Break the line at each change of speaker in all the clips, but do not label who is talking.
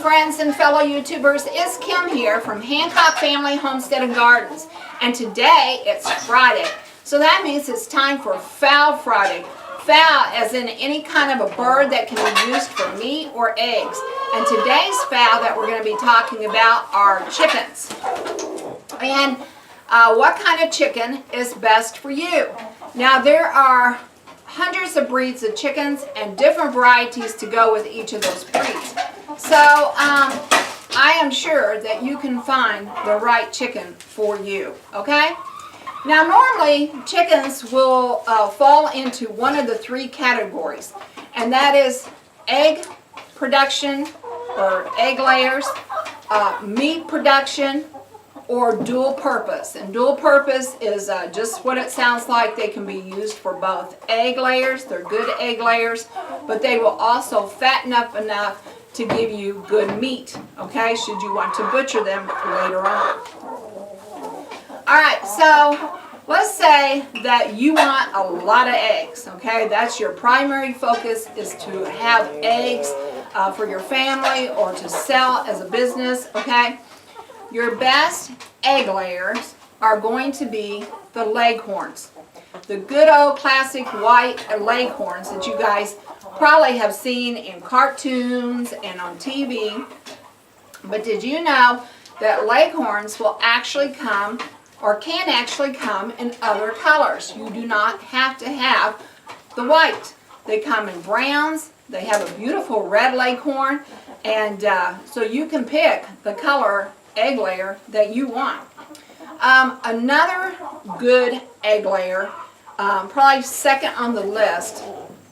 friends and fellow YouTubers, it's Kim here from Hancock Family Homestead and Gardens, and today it's Friday, so that means it's time for Fowl Friday. Fowl as in any kind of a bird that can be used for meat or eggs, and today's fowl that we're going to be talking about are chickens. And what kind of chicken is best for you? Now there are hundreds of breeds of chickens and different varieties to go with each of those breeds. So I am sure that you can find the right chicken for you, okay? Now normally chickens will fall into one of the three categories, and that is egg production or egg layers, meat production, or dual purpose. And dual purpose is just what it sounds like. They can be used for both egg layers, they're good egg layers, but they will also fatten up enough to give you good meat, okay, should you want to butcher them later on. Alright, so let's say that you want a lot of eggs, okay, that's your primary focus, is to have eggs for your family or to sell as a business, okay. Your best egg layers are going to be the leghorns. The good old classic white leghorns that you guys probably have seen in cartoons and on TV. But did you know that leghorns will actually come, or can actually come, in other colors? You do not have to have the white. They come in browns. They have a beautiful red leghorn, and so you can pick the color egg layer that you want. Another good egg layer, probably second on the list,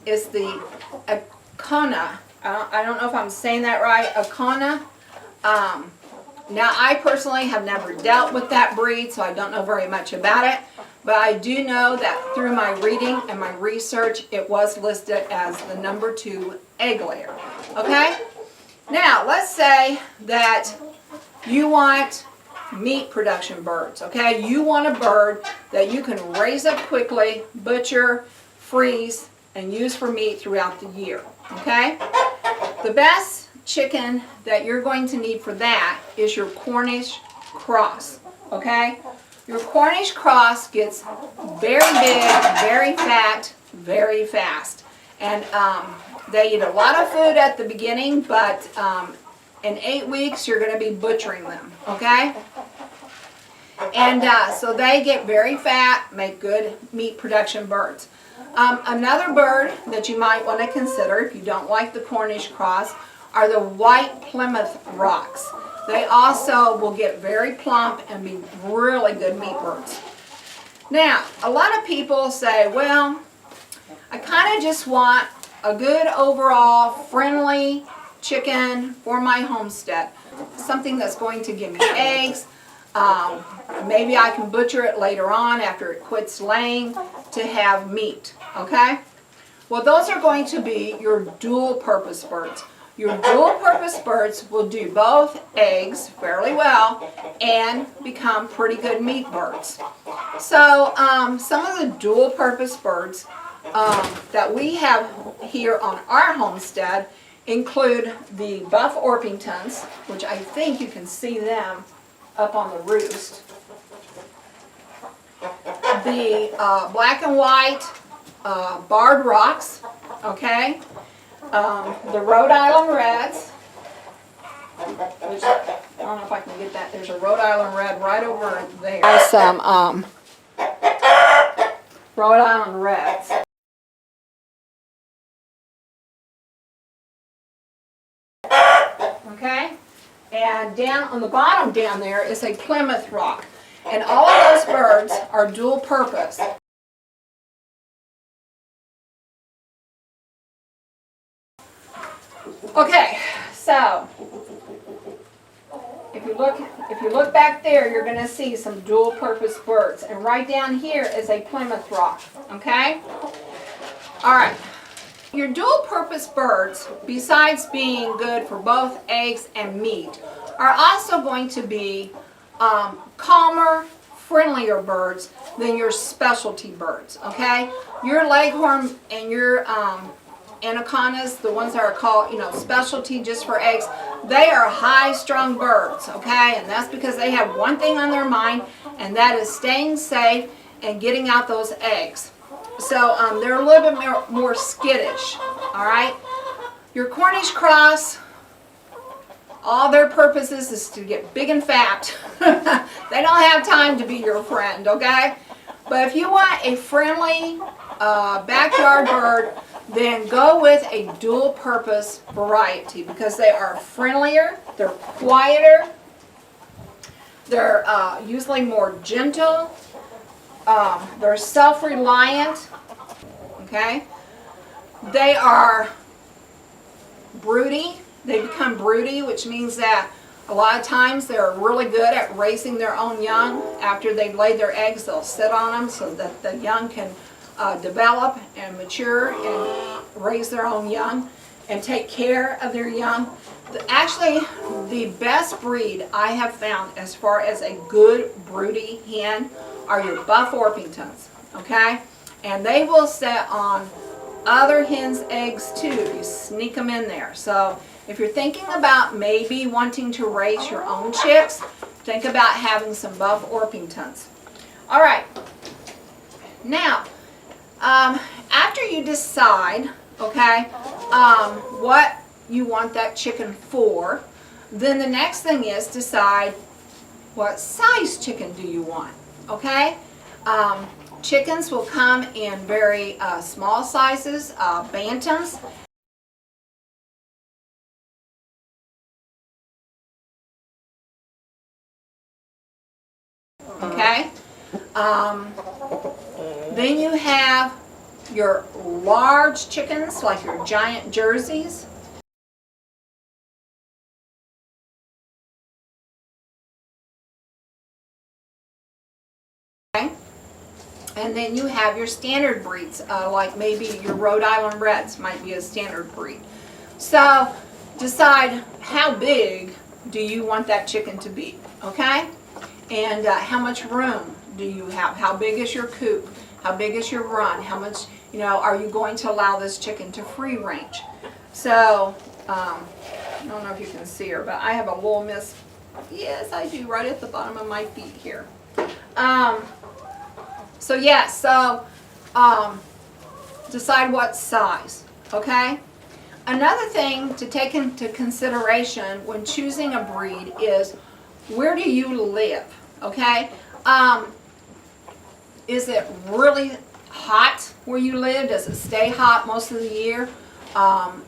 is the Acona. I don't know if I'm saying that right, Acona. Now I personally have never dealt with that breed, so I don't know very much about it, but I do know that through my reading and my research it was listed as the number 2 egg layer. Okay? Now let's say that you want meat production birds, okay? You want a bird that you can raise up quickly, butcher, freeze, and use for meat throughout the year, okay? The best chicken that you're going to need for that is your Cornish cross, okay? Your Cornish cross gets very big, very fat, very fast. And they eat a lot of food at the beginning, but in 8 weeks, you're going to be butchering them, okay? And so they get very fat, make good meat production birds. Another bird that you might want to consider, if you don't like the Cornish cross, are the white Plymouth Rocks. They also will get very plump and be really good meat birds. Now, a lot of people say, well, I kind of just want a good overall friendly chicken for my homestead, something that's going to give me eggs. Maybe I can butcher it later on after it quits laying to have meat, okay? Well, those are going to be your dual purpose birds. Your dual purpose birds will do both eggs fairly well and become pretty good meat birds. So some of the dual purpose birds that we have here on our homestead include the buff Orpingtons, which I think you can see them up on the roost. The black and white barred rocks, okay? The Rhode Island Reds, which, I don't know if I can get that. There's a Rhode Island Red right over there. There's some Rhode Island Reds. Okay, and down on the bottom down there is a Plymouth Rock, and all of those birds are dual purpose. Okay, so if you look back there, you're going to see some dual purpose birds, and right down here is a Plymouth Rock. Okay, all right. Your dual purpose birds, besides being good for both eggs and meat, are also going to be calmer, friendlier birds than your specialty birds, okay? Your leghorn and your anacondas, the ones that are called, specialty just for eggs, they are high-strung birds, okay? And that's because they have one thing on their mind, and that is staying safe and getting out those eggs. So they're a little bit more skittish, all right? Your Cornish cross, all their purpose is to get big and fat. They don't have time to be your friend, okay? But if you want a friendly backyard bird, then go with a dual purpose variety because they are friendlier, they're quieter, they're usually more gentle, they're self-reliant, okay? They are broody. They become broody, which means that a lot of times they're really good at raising their own young. After they've laid their eggs, they'll sit on them so that the young can develop and mature and raise their own young and take care of their young. Actually, the best breed I have found as far as a good broody hen are your Buff Orpingtons, okay? And they will sit on other hens' eggs too. You sneak them in there. So if you're thinking about maybe wanting to raise your own chicks, think about having some Buff Orpingtons. All right. Now, after you decide, okay, what you want that chicken for, then the next thing is decide what size chicken do you want, okay? Chickens will come in very small sizes, bantams. Okay? Then you have your large chickens, like your giant Jerseys. Okay? And then you have your standard breeds, like maybe your Rhode Island Reds might be a standard breed. So decide how big do you want that chicken to be, okay? And how much room do you have? How big is your coop? How big is your run? How much, are you going to allow this chicken to free range? So, I don't know if you can see her, but I have a little miss. Yes, I do, right at the bottom of my feet here. Decide what size, okay? Another thing to take into consideration when choosing a breed is where do you live, okay? Is it really hot where you live? Does it stay hot most of the year?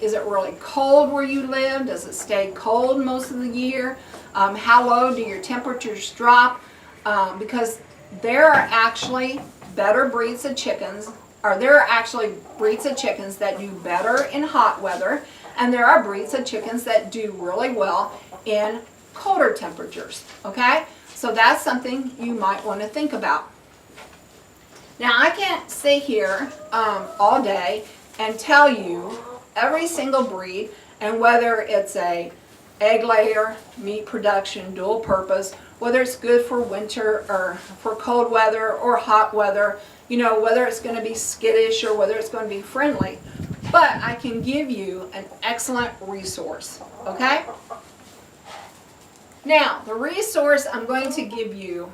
Is it really cold where you live? Does it stay cold most of the year? How low do your temperatures drop? Because there are actually better breeds of chickens, or there are actually breeds of chickens that do better in hot weather, and there are breeds of chickens that do really well in colder temperatures, okay? So that's something you might want to think about. Now, I can't sit here all day and tell you every single breed and whether it's a egg layer, meat production, dual purpose, whether it's good for winter or for cold weather or hot weather, whether it's going to be skittish or whether it's going to be friendly. But I can give you an excellent resource, okay? Now, the resource I'm going to give you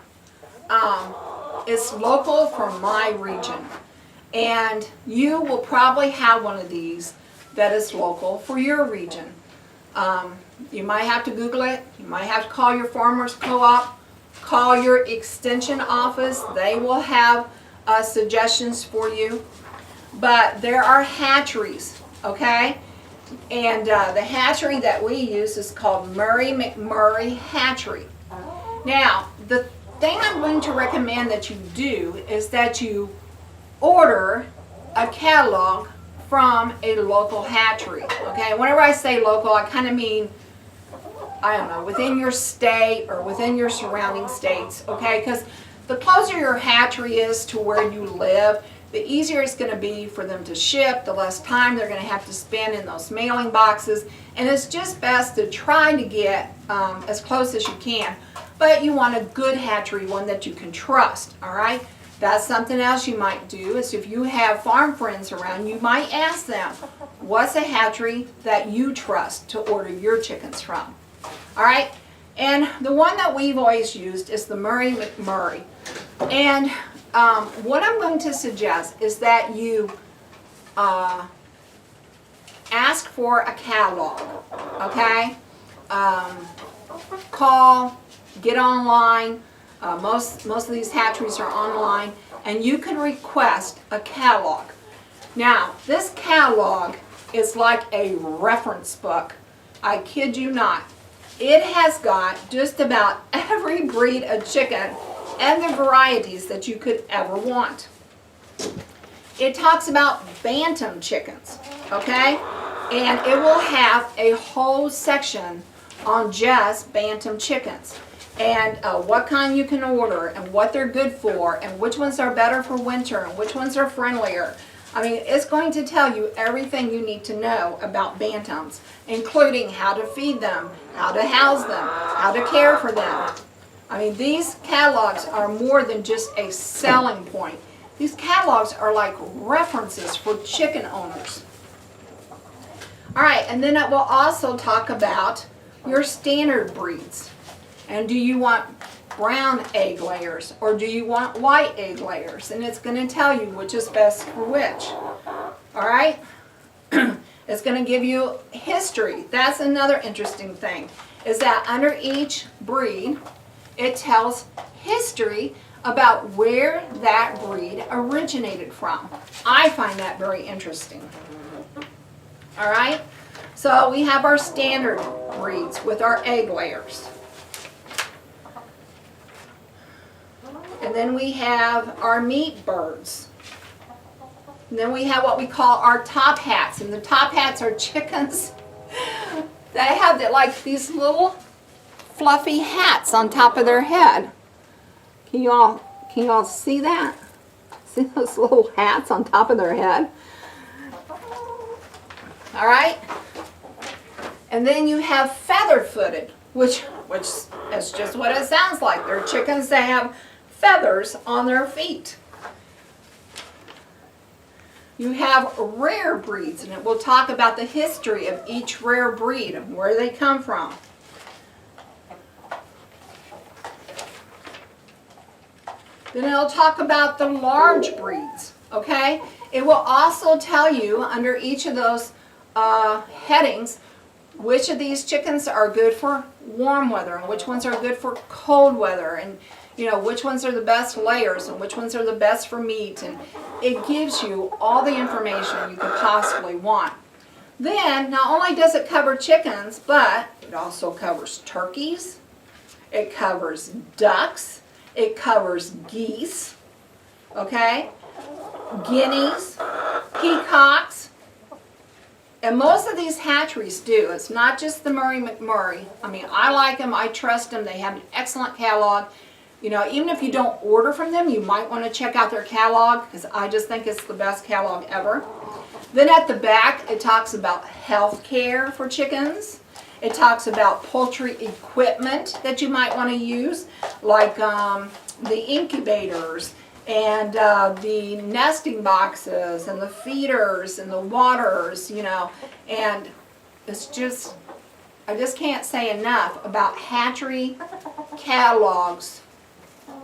is local from my region. And you will probably have one of these that is local for your region. You might have to Google it. You might have to call your farmer's co-op, call your extension office. They will have suggestions for you. But there are hatcheries, okay? And the hatchery that we use is called Murray McMurray Hatchery. Now, the thing I'm going to recommend that you do is that you order a catalog from a local hatchery, okay? Whenever I say local, I kind of mean, I don't know, within your state or within your surrounding states, okay? Because the closer your hatchery is to where you live, the easier it's going to be for them to ship, the less time they're going to have to spend in those mailing boxes, and it's just best to try to get as close as you can. But you want a good hatchery, one that you can trust, all right? That's something else you might do, is if you have farm friends around, you might ask them, what's a hatchery that you trust to order your chickens from? All right, and the one that we've always used is the Murray McMurray. And what I'm going to suggest is that you ask for a catalog, okay? Call, get online. Most of these hatcheries are online, and you can request a catalog. Now, this catalog is like a reference book. I kid you not. It has got just about every breed of chicken and the varieties that you could ever want. It talks about bantam chickens, okay? And it will have a whole section on just bantam chickens, and what kind you can order, and what they're good for, and which ones are better for winter, and which ones are friendlier. I mean, it's going to tell you everything you need to know about bantams, including how to feed them, how to house them, how to care for them. I mean, these catalogs are more than just a selling point. These catalogs are like references for chicken owners. All right, and then it will also talk about your standard breeds. And do you want brown egg layers, or do you want white egg layers? And it's going to tell you which is best for which. All right? It's going to give you history. That's another interesting thing, is that under each breed, it tells history about where that breed originated from. I find that very interesting. All right? So we have our standard breeds with our egg layers. And then we have our meat birds. And then we have what we call our top hats. And the top hats are chickens that have like these little fluffy hats on top of their head. Can you all see that? See those little hats on top of their head? All right. And then you have feather-footed, which is just what it sounds like. They're chickens that have feathers on their feet. You have rare breeds, and it will talk about the history of each rare breed and where they come from. Then it'll talk about the large breeds, okay? It will also tell you under each of those headings which of these chickens are good for warm weather and which ones are good for cold weather, and you know which ones are the best layers and which ones are the best for meat, and it gives you all the information you could possibly want. Then not only does it cover chickens, but it also covers turkeys, it covers ducks, it covers geese, okay, guineas, peacocks. And most of these hatcheries do. It's not just the Murray McMurray. I mean, I like them. I trust them. They have an excellent catalog. You know, even if you don't order from them, you might want to check out their catalog, because I just think it's the best catalog ever. Then at the back, it talks about health care for chickens. It talks about poultry equipment that you might want to use, like the incubators, and the nesting boxes, and the feeders, and the waters, you know. And it's just, I just can't say enough about hatchery catalogs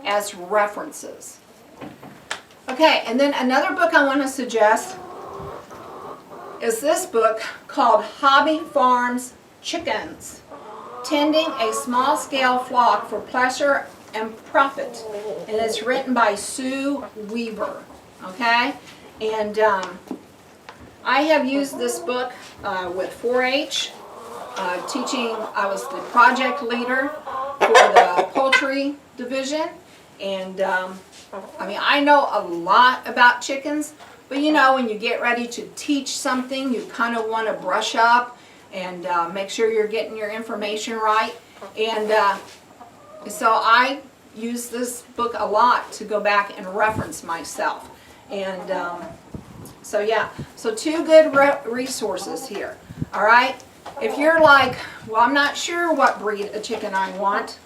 as references. Okay, and then another book I want to suggest is this book called Hobby Farms Chickens, Tending a Small-Scale Flock for Pleasure and Profit. And it's written by Sue Weaver, okay? And I have used this book with 4-H, teaching. I was the project leader for the poultry division, and I mean, I know a lot about chickens, but you know, when you get ready to teach something, you kind of want to brush up and make sure you're getting your information right. And so I use this book a lot to go back and reference myself. And so yeah, so two good resources here. All right, if you're like, well, I'm not sure what breed of chicken I want,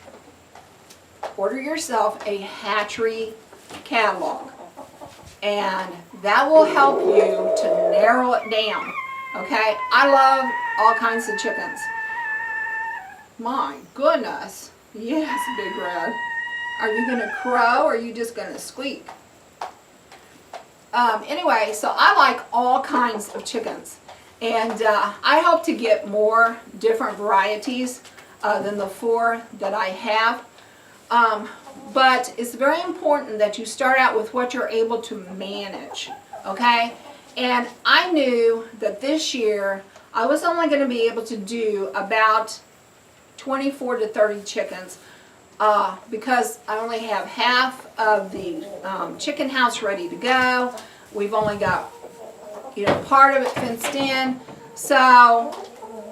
order yourself a hatchery catalog. And that will help you to narrow it down. Okay? I love all kinds of chickens. My goodness. Yes, Big Red. Are you going to crow or are you just going to squeak? Anyway, so I like all kinds of chickens. And I hope to get more different varieties than the 4 that I have. But it's very important that you start out with what you're able to manage, okay? And I knew that this year I was only going to be able to do about 24 to 30 chickens because I only have half of the chicken house ready to go. We've only got, part of it fenced in. So,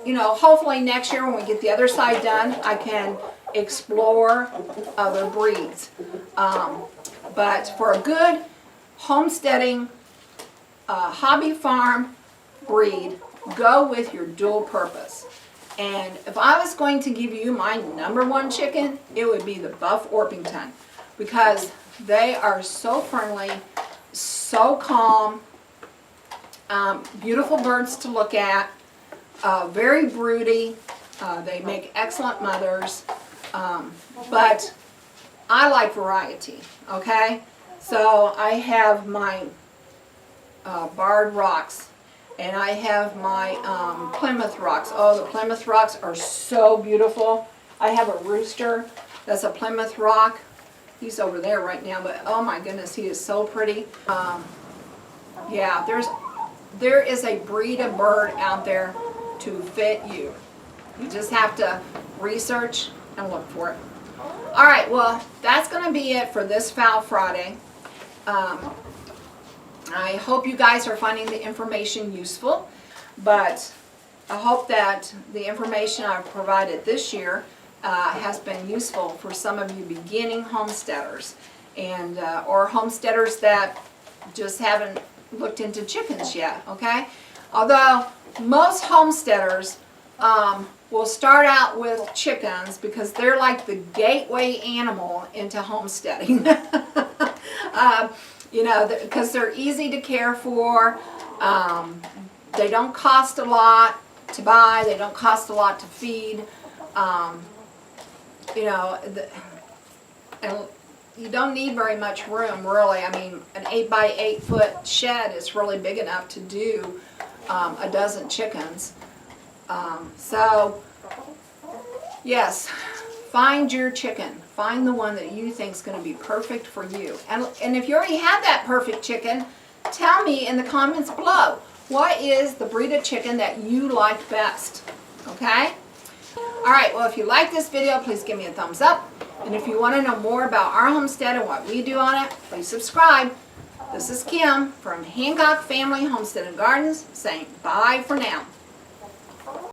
hopefully next year when we get the other side done, I can explore other breeds. But for a good homesteading hobby farm breed, go with your dual purpose. And if I was going to give you my #1 chicken, it would be the Buff Orpington, because they are so friendly, so calm, beautiful birds to look at, very broody. They make excellent mothers. But I like variety, okay? So I have my barred rocks, and I have my Plymouth rocks. Oh, the Plymouth rocks are so beautiful. I have a rooster that's a Plymouth rock. He's over there right now, but oh my goodness, he is so pretty. Yeah, there is a breed of bird out there to fit you. You just have to research and look for it. All right, well, that's going to be it for this Fowl Friday. I hope you guys are finding the information useful, but I hope that the information I've provided this year has been useful for some of you beginning homesteaders and or homesteaders that just haven't looked into chickens yet, okay? Although most homesteaders will start out with chickens because they're like the gateway animal into homesteading. Because they're easy to care for. They don't cost a lot to buy. They don't cost a lot to feed. And you don't need very much room, really. I mean, an 8 by 8 foot shed is really big enough to do a dozen chickens. So, yes, find your chicken. Find the one that you think is going to be perfect for you. And if you already have that perfect chicken, tell me in the comments below, what is the breed of chicken that you like best? Okay? Alright, well, if you like this video, please give me a thumbs up. And if you want to know more about our homestead and what we do on it, please subscribe. This is Kim from Hancock Family Homestead and Gardens saying bye for now.